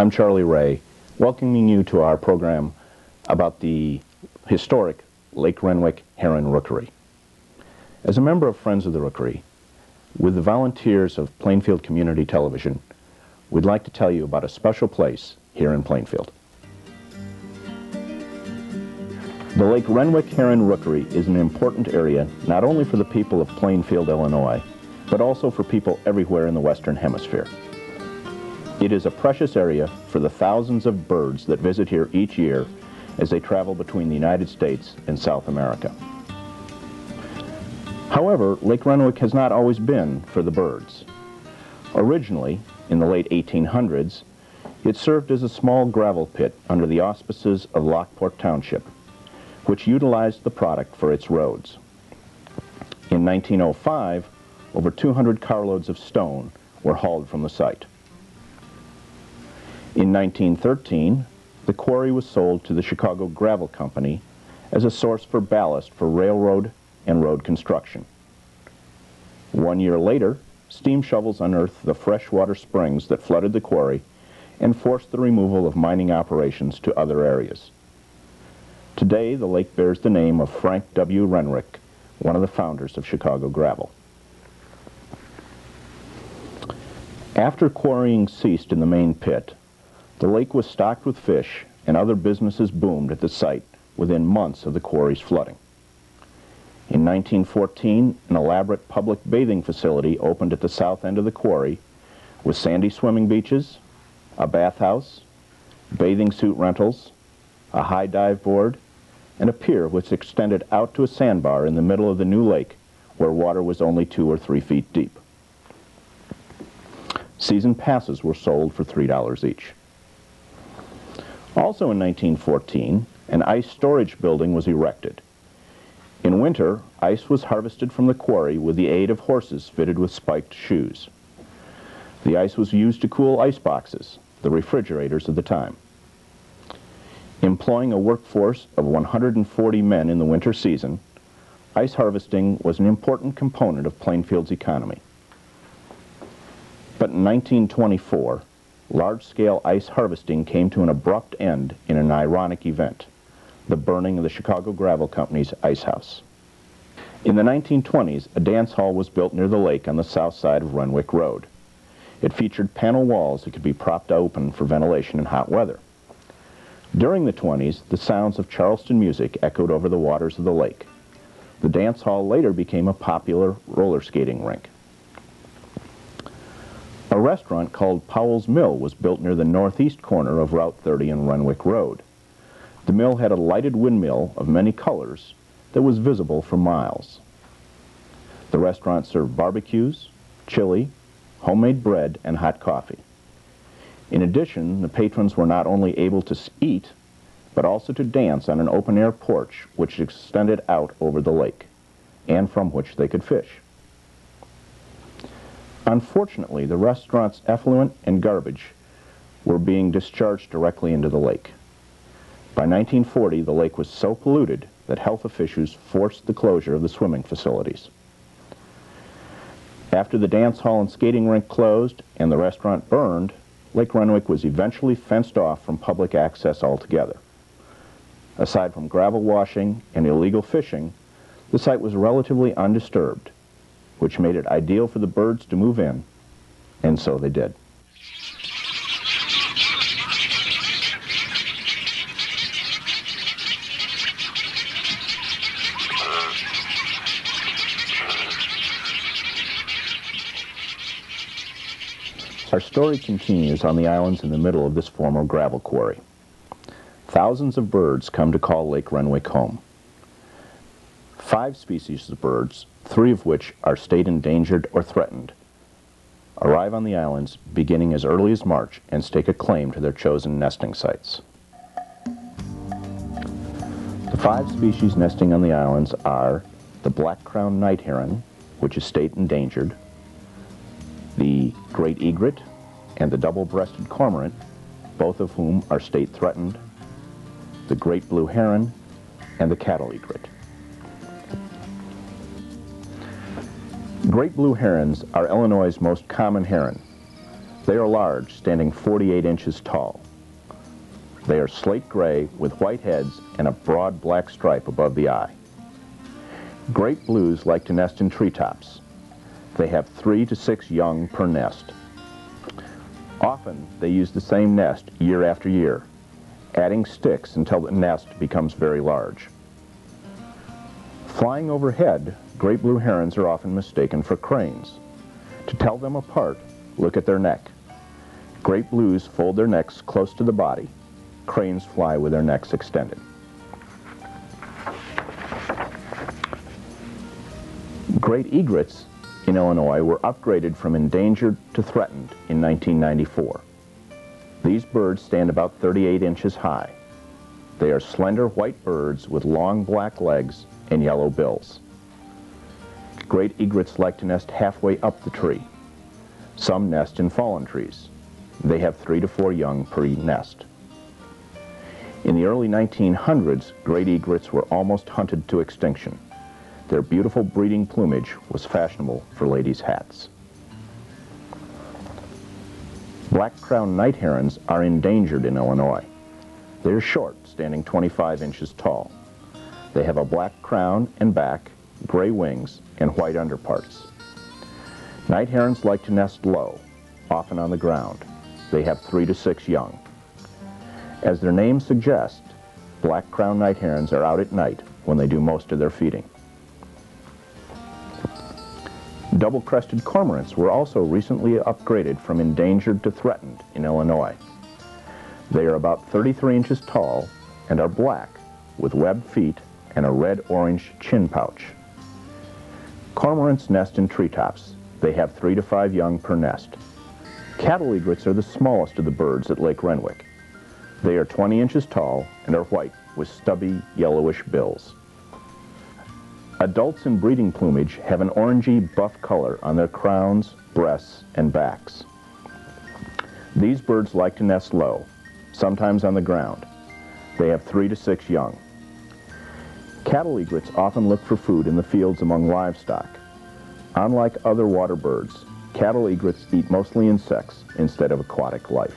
I'm Charlie Ray, welcoming you to our program about the historic Lake Renwick Heron Rookery. As a member of Friends of the Rookery, with the volunteers of Plainfield Community Television, we'd like to tell you about a special place here in Plainfield. The Lake Renwick Heron Rookery is an important area not only for the people of Plainfield, Illinois, but also for people everywhere in the Western Hemisphere. It is a precious area for the thousands of birds that visit here each year as they travel between the United States and South America. However, Lake Renwick has not always been for the birds. Originally, in the late 1800s, it served as a small gravel pit under the auspices of Lockport Township, which utilized the product for its roads. In 1905, over 200 carloads of stone were hauled from the site. In 1913, the quarry was sold to the Chicago Gravel Company as a source for ballast for railroad and road construction. 1 year later, steam shovels unearthed the freshwater springs that flooded the quarry and forced the removal of mining operations to other areas. Today, the lake bears the name of Frank W. Renwick, one of the founders of Chicago Gravel. After quarrying ceased in the main pit, the lake was stocked with fish and other businesses boomed at the site within months of the quarry's flooding. In 1914, an elaborate public bathing facility opened at the south end of the quarry with sandy swimming beaches, a bathhouse, bathing suit rentals, a high dive board, and a pier which extended out to a sandbar in the middle of the new lake where water was only 2 or 3 feet deep. Season passes were sold for $3 each. Also in 1914, an ice storage building was erected. In winter, ice was harvested from the quarry with the aid of horses fitted with spiked shoes. The ice was used to cool ice boxes, the refrigerators of the time. Employing a workforce of 140 men in the winter season, ice harvesting was an important component of Plainfield's economy. But in 1924, large-scale ice harvesting came to an abrupt end in an ironic event, the burning of the Chicago Gravel Company's ice house. In the 1920s, a dance hall was built near the lake on the south side of Renwick Road. It featured panel walls that could be propped open for ventilation in hot weather. During the 20s, the sounds of Charleston music echoed over the waters of the lake. The dance hall later became a popular roller skating rink. A restaurant called Powell's Mill was built near the northeast corner of Route 30 and Renwick Road. The mill had a lighted windmill of many colors that was visible for miles. The restaurant served barbecues, chili, homemade bread, and hot coffee. In addition, the patrons were not only able to eat, but also to dance on an open-air porch which extended out over the lake, and from which they could fish. Unfortunately, the restaurant's effluent and garbage were being discharged directly into the lake. By 1940, the lake was so polluted that health officials forced the closure of the swimming facilities. After the dance hall and skating rink closed and the restaurant burned, Lake Renwick was eventually fenced off from public access altogether. Aside from gravel washing and illegal fishing, the site was relatively undisturbed, which made it ideal for the birds to move in, and so they did. Our story continues on the islands in the middle of this former gravel quarry. Thousands of birds come to call Lake Renwick home. 5 species of birds, 3 of which are state endangered or threatened, arrive on the islands beginning as early as March and stake a claim to their chosen nesting sites. The 5 species nesting on the islands are the black-crowned night heron, which is state endangered, the great egret, and the double-breasted cormorant, both of whom are state threatened, the great blue heron, and the cattle egret. Great blue herons are Illinois' most common heron. They are large, standing 48 inches tall. They are slate gray with white heads and a broad black stripe above the eye. Great blues like to nest in treetops. They have 3 to 6 young per nest. Often they use the same nest year after year, adding sticks until the nest becomes very large. Flying overhead, great blue herons are often mistaken for cranes. To tell them apart, look at their neck. Great blues fold their necks close to the body. Cranes fly with their necks extended. Great egrets in Illinois were upgraded from endangered to threatened in 1994. These birds stand about 38 inches high. They are slender white birds with long black legs and yellow bills. Great egrets like to nest halfway up the tree. Some nest in fallen trees. They have 3 to 4 young per nest. In the early 1900s, great egrets were almost hunted to extinction. Their beautiful breeding plumage was fashionable for ladies' hats. Black-crowned night herons are endangered in Illinois. They are short, standing 25 inches tall. They have a black crown and back, gray wings, and white underparts. Night herons like to nest low, often on the ground. They have 3 to 6 young. As their name suggests, black-crowned night herons are out at night when they do most of their feeding. Double-crested cormorants were also recently upgraded from endangered to threatened in Illinois. They are about 33 inches tall and are black with webbed feet and a red-orange chin pouch. Cormorants nest in treetops. They have 3 to 5 young per nest. Cattle egrets are the smallest of the birds at Lake Renwick. They are 20 inches tall and are white with stubby yellowish bills. Adults in breeding plumage have an orangey buff color on their crowns, breasts, and backs. These birds like to nest low, sometimes on the ground. They have 3 to 6 young. Cattle egrets often look for food in the fields among livestock. Unlike other water birds, cattle egrets eat mostly insects instead of aquatic life.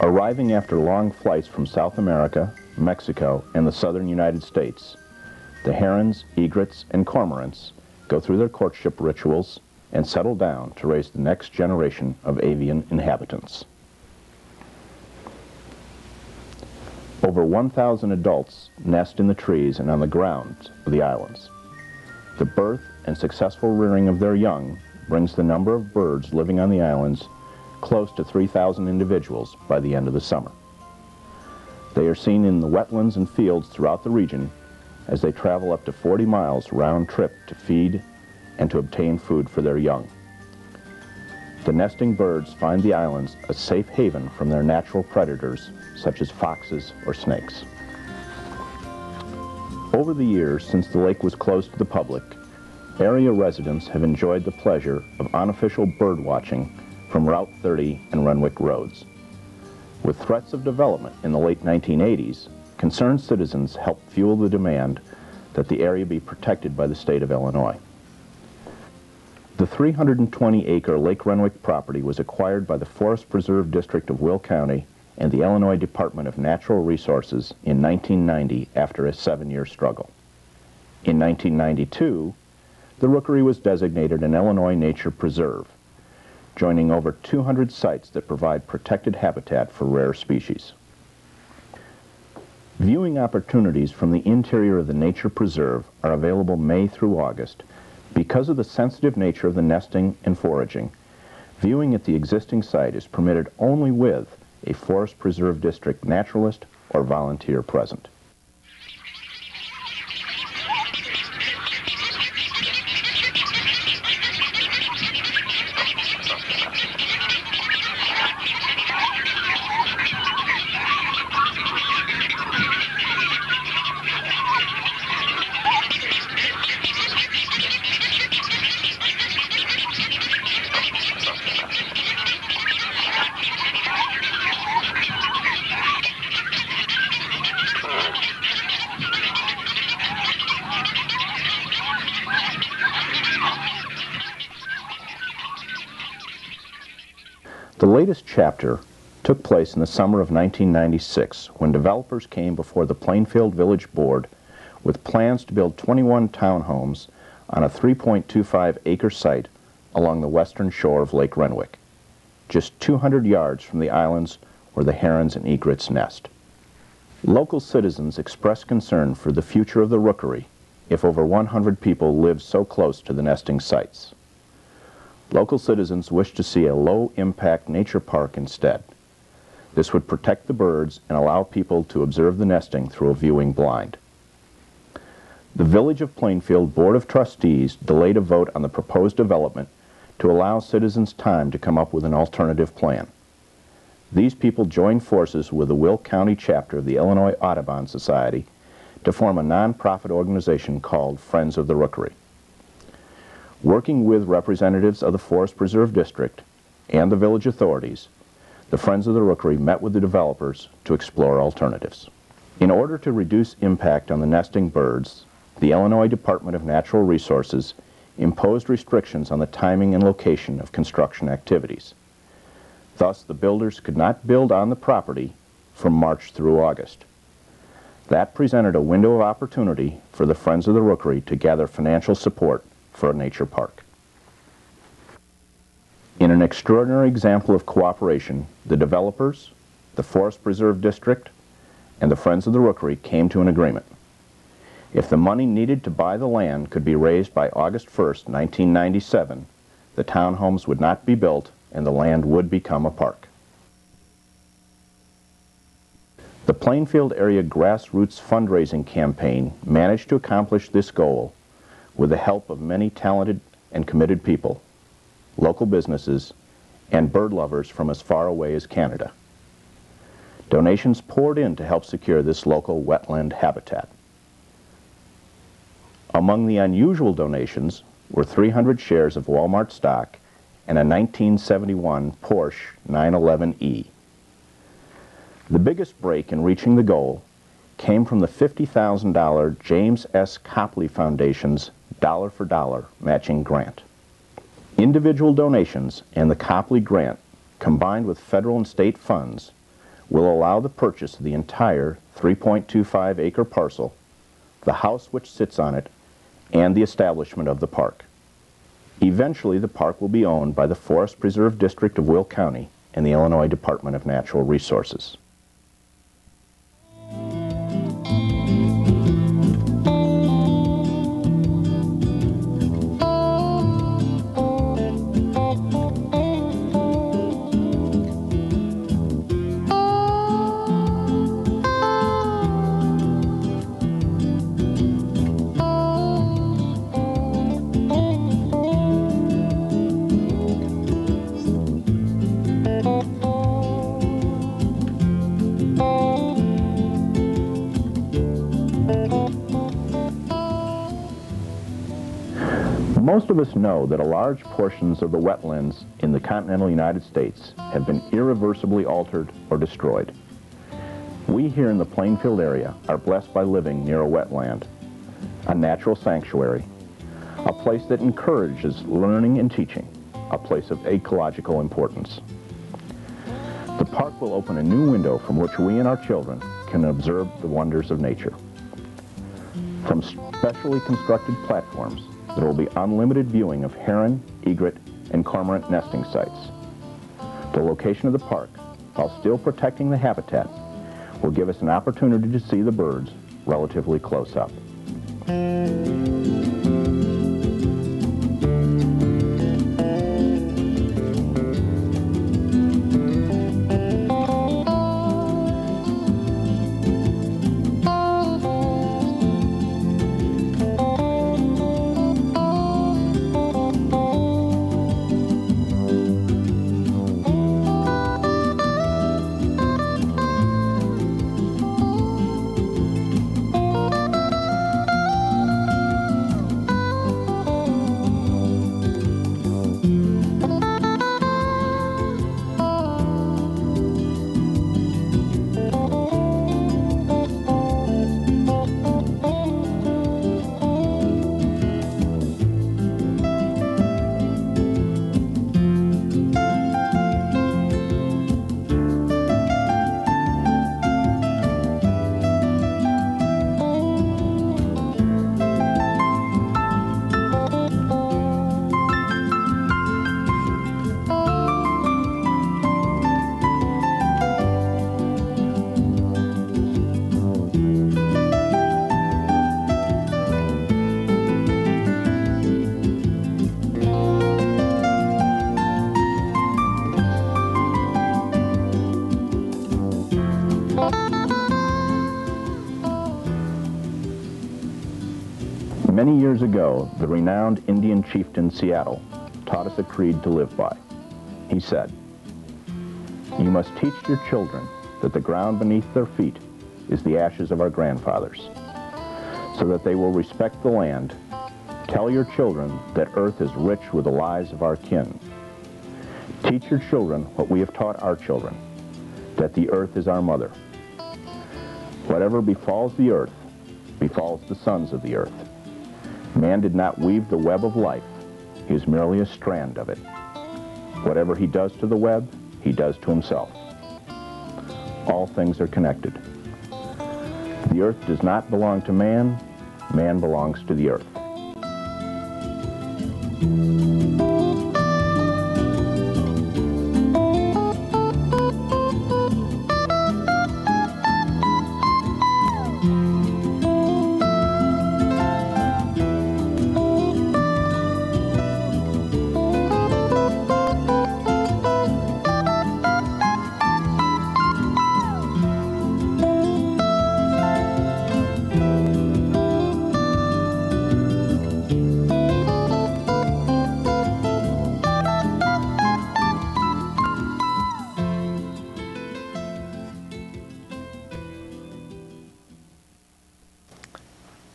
Arriving after long flights from South America, Mexico, and the southern United States, the herons, egrets, and cormorants go through their courtship rituals and settle down to raise the next generation of avian inhabitants. Over 1,000 adults nest in the trees and on the ground of the islands. The birth and successful rearing of their young brings the number of birds living on the islands close to 3,000 individuals by the end of the summer. They are seen in the wetlands and fields throughout the region as they travel up to 40 miles round trip to feed and to obtain food for their young. The nesting birds find the islands a safe haven from their natural predators such as foxes or snakes. Over the years since the lake was closed to the public, area residents have enjoyed the pleasure of unofficial bird watching from Route 30 and Renwick roads. With threats of development in the late 1980s, concerned citizens helped fuel the demand that the area be protected by the state of Illinois. The 320-acre Lake Renwick property was acquired by the Forest Preserve District of Will County and the Illinois Department of Natural Resources in 1990 after a 7-year struggle. In 1992, the rookery was designated an Illinois Nature Preserve, joining over 200 sites that provide protected habitat for rare species. Viewing opportunities from the interior of the Nature Preserve are available May through August. Because of the sensitive nature of the nesting and foraging, viewing at the existing site is permitted only with a Forest Preserve District naturalist or volunteer present. The latest chapter took place in the summer of 1996 when developers came before the Plainfield Village Board with plans to build 21 townhomes on a 3.25-acre site along the western shore of Lake Renwick, just 200 yards from the islands where the herons and egrets nest. Local citizens expressed concern for the future of the rookery if over 100 people lived so close to the nesting sites. Local citizens wished to see a low-impact nature park instead. This would protect the birds and allow people to observe the nesting through a viewing blind. The Village of Plainfield Board of Trustees delayed a vote on the proposed development to allow citizens time to come up with an alternative plan. These people joined forces with the Will County chapter of the Illinois Audubon Society to form a nonprofit organization called Friends of the Rookery. Working with representatives of the Forest Preserve District and the village authorities, the Friends of the Rookery met with the developers to explore alternatives. In order to reduce impact on the nesting birds, the Illinois Department of Natural Resources imposed restrictions on the timing and location of construction activities. Thus, the builders could not build on the property from March through August. That presented a window of opportunity for the Friends of the Rookery to gather financial support for a nature park. In an extraordinary example of cooperation, the developers, the Forest Preserve District, and the Friends of the Rookery came to an agreement. If the money needed to buy the land could be raised by August 1st, 1997, the townhomes would not be built and the land would become a park. The Plainfield Area Grassroots Fundraising Campaign managed to accomplish this goal with the help of many talented and committed people, local businesses, and bird lovers from as far away as Canada. Donations poured in to help secure this local wetland habitat. Among the unusual donations were 300 shares of Walmart stock and a 1971 Porsche 911E. The biggest break in reaching the goal came from the $50,000 James S. Copley Foundation's Dollar for Dollar matching grant. Individual donations and the Copley grant, combined with federal and state funds, will allow the purchase of the entire 3.25-acre parcel, the house which sits on it, and the establishment of the park. Eventually, the park will be owned by the Forest Preserve District of Will County and the Illinois Department of Natural Resources. Most of us know that large portions of the wetlands in the continental United States have been irreversibly altered or destroyed. We here in the Plainfield area are blessed by living near a wetland, a natural sanctuary, a place that encourages learning and teaching, a place of ecological importance. The park will open a new window from which we and our children can observe the wonders of nature. From specially constructed platforms, there will be unlimited viewing of heron, egret, and cormorant nesting sites. The location of the park, while still protecting the habitat, will give us an opportunity to see the birds relatively close up. Many years ago, the renowned Indian chieftain Seattle taught us a creed to live by. He said, "You must teach your children that the ground beneath their feet is the ashes of our grandfathers, so that they will respect the land. Tell your children that earth is rich with the lives of our kin. Teach your children what we have taught our children, that the earth is our mother. Whatever befalls the earth, befalls the sons of the earth. Man did not weave the web of life, he is merely a strand of it. Whatever he does to the web, he does to himself. All things are connected. The earth does not belong to man, man belongs to the earth."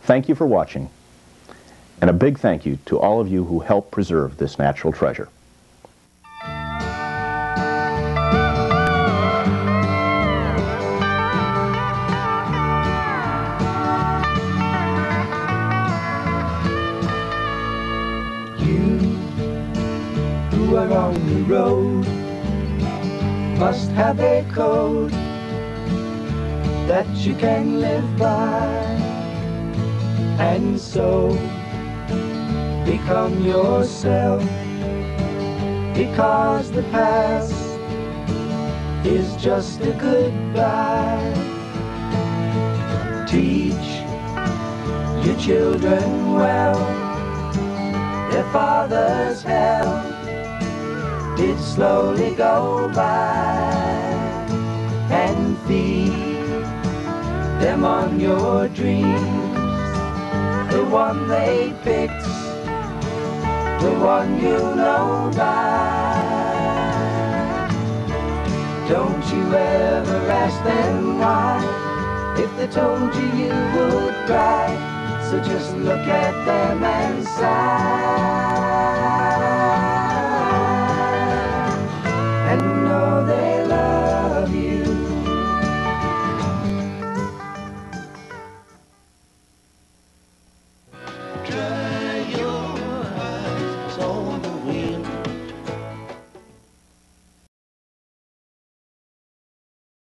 Thank you for watching, and a big thank you to all of you who help preserve this natural treasure. You who are on the road must have a code that you can live by. And so, become yourself, because the past is just a goodbye. Teach your children well, their father's hell did slowly go by, and feed them on your dreams. The one they picked, the one you know by. Don't you ever ask them why, if they told you you would cry. So just look at them and sigh.